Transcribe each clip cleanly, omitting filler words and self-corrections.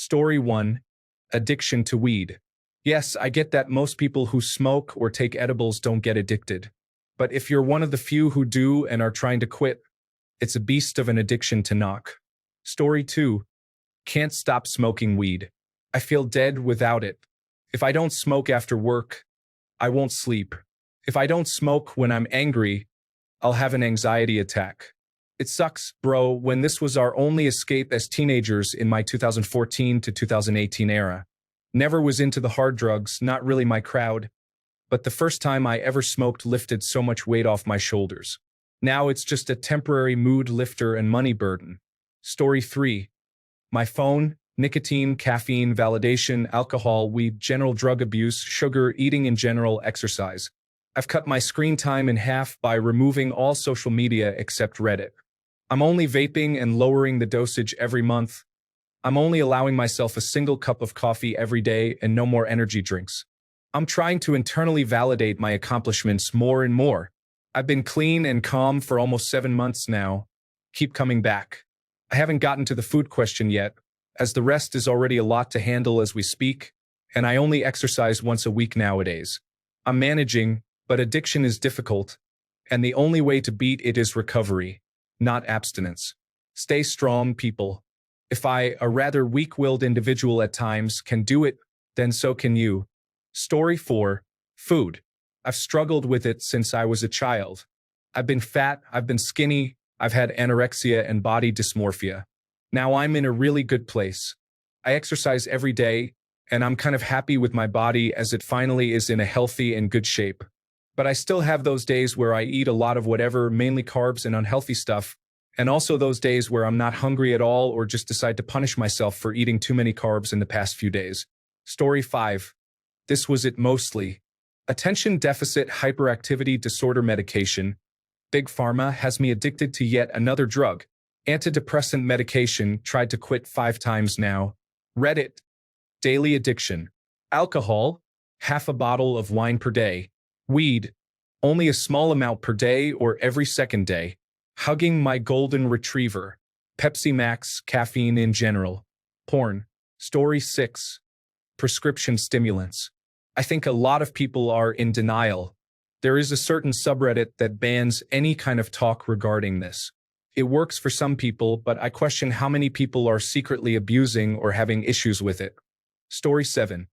Story 1. Addiction to weed. Yes, I get that most people who smoke or take edibles don't get addicted. But if you're one of the few who do and are trying to quit, it's a beast of an addiction to knock. Story 2. Can't stop smoking weed. I feel dead without it. If I don't smoke after work, I won't sleep. If I don't smoke when I'm angry, I'll have an anxiety attack. It sucks, bro, when this was our only escape as teenagers in my 2014 to 2018 era. Never was into the hard drugs, not really my crowd. But the first time I ever smoked lifted so much weight off my shoulders. Now it's just a temporary mood lifter and money burden. Story 3. My phone, nicotine, caffeine, validation, alcohol, weed, general drug abuse, sugar, eating in general, exercise. I've cut my screen time in half by removing all social media except Reddit. I'm only vaping and lowering the dosage every month. I'm only allowing myself a single cup of coffee every day and no more energy drinks. I'm trying to internally validate my accomplishments more and more. I've been clean and calm for almost 7 months now. Keep coming back. I haven't gotten to the food question yet, as the rest is already a lot to handle as we speak, and I only exercise once a week nowadays. I'm managing, but addiction is difficult, and the only way to beat it is recovery, not abstinence. Stay strong, people. If I, a rather weak-willed individual at times, can do it, then so can you. Story 4. Food. I've struggled with it since I was a child. I've been fat, I've been skinny, I've had anorexia and body dysmorphia. Now I'm in a really good place. I exercise every day, and I'm kind of happy with my body as it finally is in a healthy and good shape. But I still have those days where I eat a lot of whatever, mainly carbs and unhealthy stuff, and also those days where I'm not hungry at all or just decide to punish myself for eating too many carbs in the past few days. Story 5. This was it mostly. Attention deficit hyperactivity disorder medication. Big Pharma has me addicted to yet another drug. Antidepressant medication, tried to quit 5 times now. Reddit. Daily addiction. Alcohol, half a bottle of wine per day. Weed, only a small amount per day or every second day. Hugging my golden retriever. Pepsi Max, caffeine in general. Porn. Story 6. Prescription stimulants. I think a lot of people are in denial. There is a certain subreddit that bans any kind of talk regarding this. It works for some people, but I question how many people are secretly abusing or having issues with it. Story 7.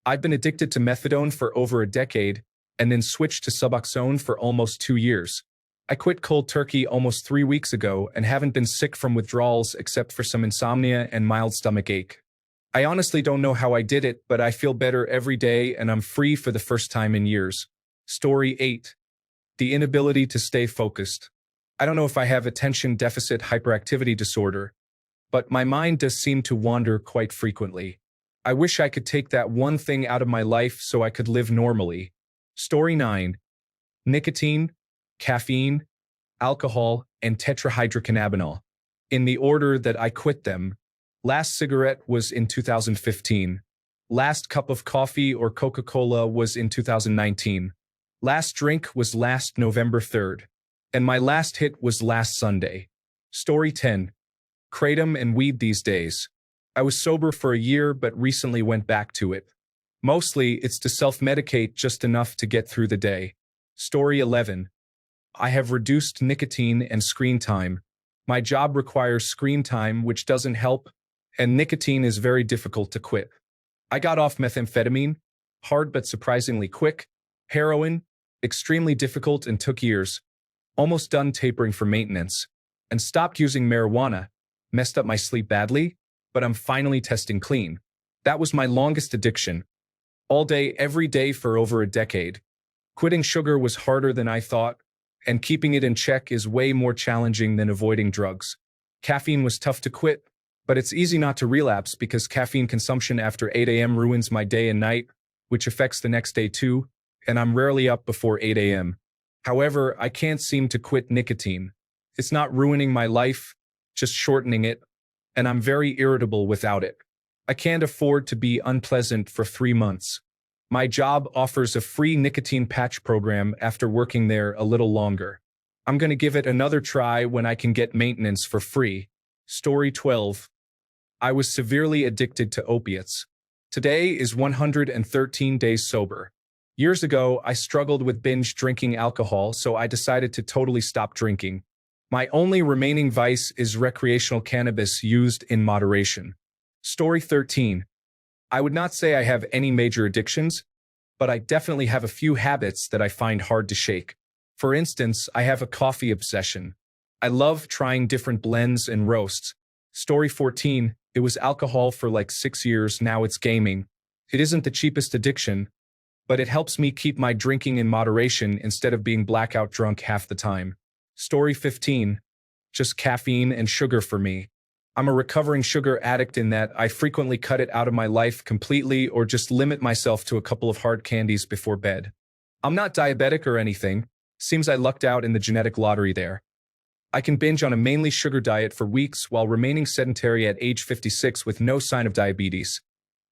I've been addicted to methadone for over a decade, and then switched to Suboxone for almost 2 years. I quit cold turkey almost 3 weeks ago and haven't been sick from withdrawals except for some insomnia and mild stomach ache. I honestly don't know how I did it, but I feel better every day and I'm free for the first time in years. Story 8. The inability to stay focused. I don't know if I have attention deficit hyperactivity disorder, but my mind does seem to wander quite frequently. I wish I could take that one thing out of my life so I could live normally. Story 9. Nicotine, caffeine, alcohol, and tetrahydrocannabinol. In the order that I quit them. Last cigarette was in 2015. Last cup of coffee or Coca-Cola was in 2019. Last drink was last November 3rd. And my last hit was last Sunday. Story 10. Kratom and weed these days. I was sober for a year but recently went back to it. Mostly, it's to self-medicate just enough to get through the day. Story 11. I have reduced nicotine and screen time. My job requires screen time, which doesn't help, and nicotine is very difficult to quit. I got off methamphetamine, hard but surprisingly quick, heroin, extremely difficult and took years, almost done tapering for maintenance, and stopped using marijuana, messed up my sleep badly, but I'm finally testing clean. That was my longest addiction. All day, every day for over a decade. Quitting sugar was harder than I thought, and keeping it in check is way more challenging than avoiding drugs. Caffeine was tough to quit, but it's easy not to relapse because caffeine consumption after 8 a.m. ruins my day and night, which affects the next day too, and I'm rarely up before 8 a.m. However, I can't seem to quit nicotine. It's not ruining my life, just shortening it, and I'm very irritable without it. I can't afford to be unpleasant for 3 months. My job offers a free nicotine patch program after working there a little longer. I'm going to give it another try when I can get maintenance for free. Story 12. I was severely addicted to opiates. Today is 113 days sober. Years ago, I struggled with binge drinking alcohol, so I decided to totally stop drinking. My only remaining vice is recreational cannabis used in moderation. Story 13. I would not say I have any major addictions, but I definitely have a few habits that I find hard to shake. For instance, I have a coffee obsession. I love trying different blends and roasts. Story 14. It was alcohol for like 6 years, now it's gaming. It isn't the cheapest addiction, but it helps me keep my drinking in moderation instead of being blackout drunk half the time. Story 15. Just caffeine and sugar for me. I'm a recovering sugar addict in that I frequently cut it out of my life completely or just limit myself to a couple of hard candies before bed. I'm not diabetic or anything. Seems I lucked out in the genetic lottery there. I can binge on a mainly sugar diet for weeks while remaining sedentary at age 56 with no sign of diabetes.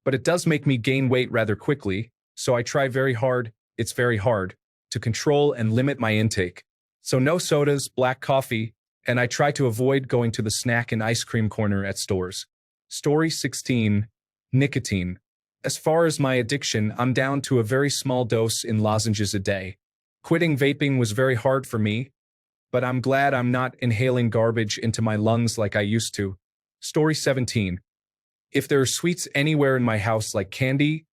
But it does make me gain weight rather quickly, so I try very hard, it's very hard, to control and limit my intake. So no sodas, black coffee, and I try to avoid going to the snack and ice cream corner at stores. Story 16. Nicotine. As far as my addiction, I'm down to a very small dose in lozenges a day. Quitting vaping was very hard for me, but I'm glad I'm not inhaling garbage into my lungs like I used to. Story 17. If there are sweets anywhere in my house like candy,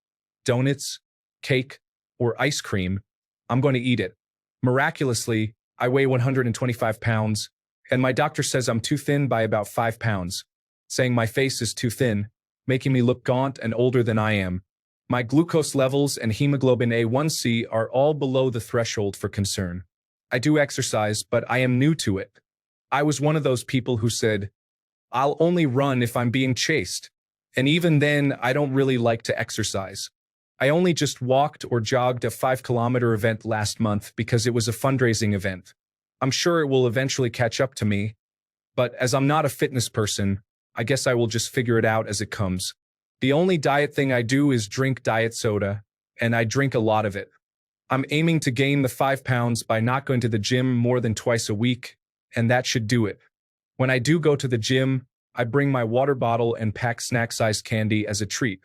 donuts, cake, or ice cream, I'm going to eat it. Miraculously, I weigh 125 pounds, and my doctor says I'm too thin by about 5 pounds, saying my face is too thin, making me look gaunt and older than I am. My glucose levels and hemoglobin A1C are all below the threshold for concern. I do exercise, but I am new to it. I was one of those people who said, I'll only run if I'm being chased. And even then, I don't really like to exercise. I only just walked or jogged a 5-kilometer event last month because it was a fundraising event. I'm sure it will eventually catch up to me, but as I'm not a fitness person, I guess I will just figure it out as it comes. The only diet thing I do is drink diet soda, and I drink a lot of it. I'm aiming to gain the 5 pounds by not going to the gym more than twice a week, and that should do it. When I do go to the gym, I bring my water bottle and pack snack-sized candy as a treat.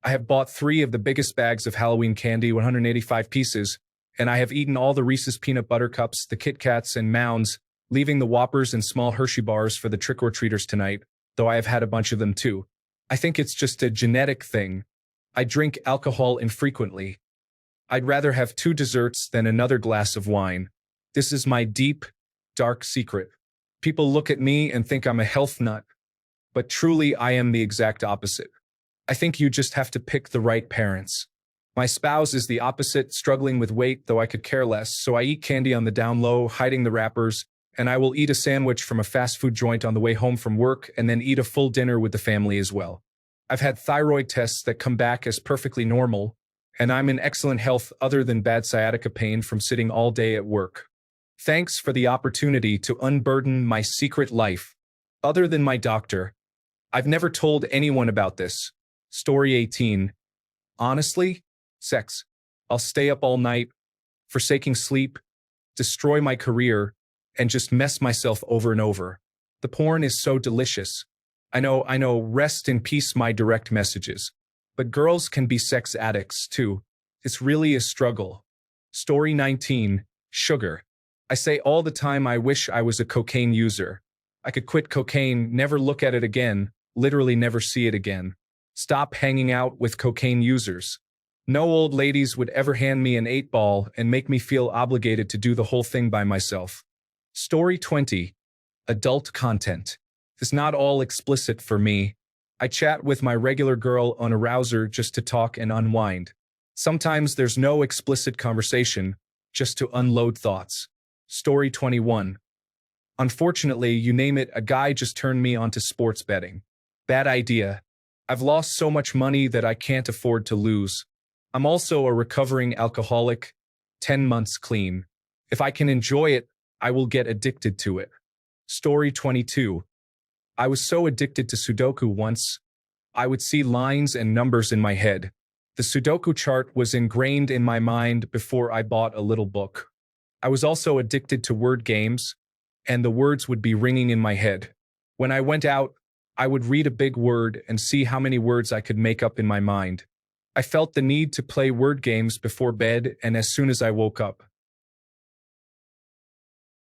I have bought 3 of the biggest bags of Halloween candy, 185 pieces, and I have eaten all the Reese's peanut butter cups, the Kit Kats, and Mounds, leaving the Whoppers and small Hershey bars for the trick-or-treaters tonight, though I have had a bunch of them too. I think it's just a genetic thing. I drink alcohol infrequently. I'd rather have 2 desserts than another glass of wine. This is my deep, dark secret. People look at me and think I'm a health nut, but truly I am the exact opposite. I think you just have to pick the right parents. My spouse is the opposite, struggling with weight, though I could care less, so I eat candy on the down low, hiding the wrappers, and I will eat a sandwich from a fast food joint on the way home from work and then eat a full dinner with the family as well. I've had thyroid tests that come back as perfectly normal, and I'm in excellent health other than bad sciatica pain from sitting all day at work. Thanks for the opportunity to unburden my secret life. Other than my doctor, I've never told anyone about this. Story 18. Honestly, sex. I'll stay up all night, forsaking sleep, destroy my career, and just mess myself over and over. The porn is so delicious. I know, rest in peace my direct messages. But girls can be sex addicts too. It's really a struggle. Story 19. Sugar. I say all the time I wish I was a cocaine user. I could quit cocaine, never look at it again, literally never see it again. Stop hanging out with cocaine users. No old ladies would ever hand me an 8-ball and make me feel obligated to do the whole thing by myself. Story 20. Adult content. It's not all explicit for me. I chat with my regular girl on a rouser just to talk and unwind. Sometimes there's no explicit conversation, just to unload thoughts. Story 21. Unfortunately, you name it, a guy just turned me onto sports betting. Bad idea. I've lost so much money that I can't afford to lose. I'm also a recovering alcoholic, 10 months clean. If I can enjoy it, I will get addicted to it. Story 22. I was so addicted to Sudoku once, I would see lines and numbers in my head. The Sudoku chart was ingrained in my mind before I bought a little book. I was also addicted to word games, and the words would be ringing in my head. When I went out, I would read a big word and see how many words I could make up in my mind. I felt the need to play word games before bed and as soon as I woke up.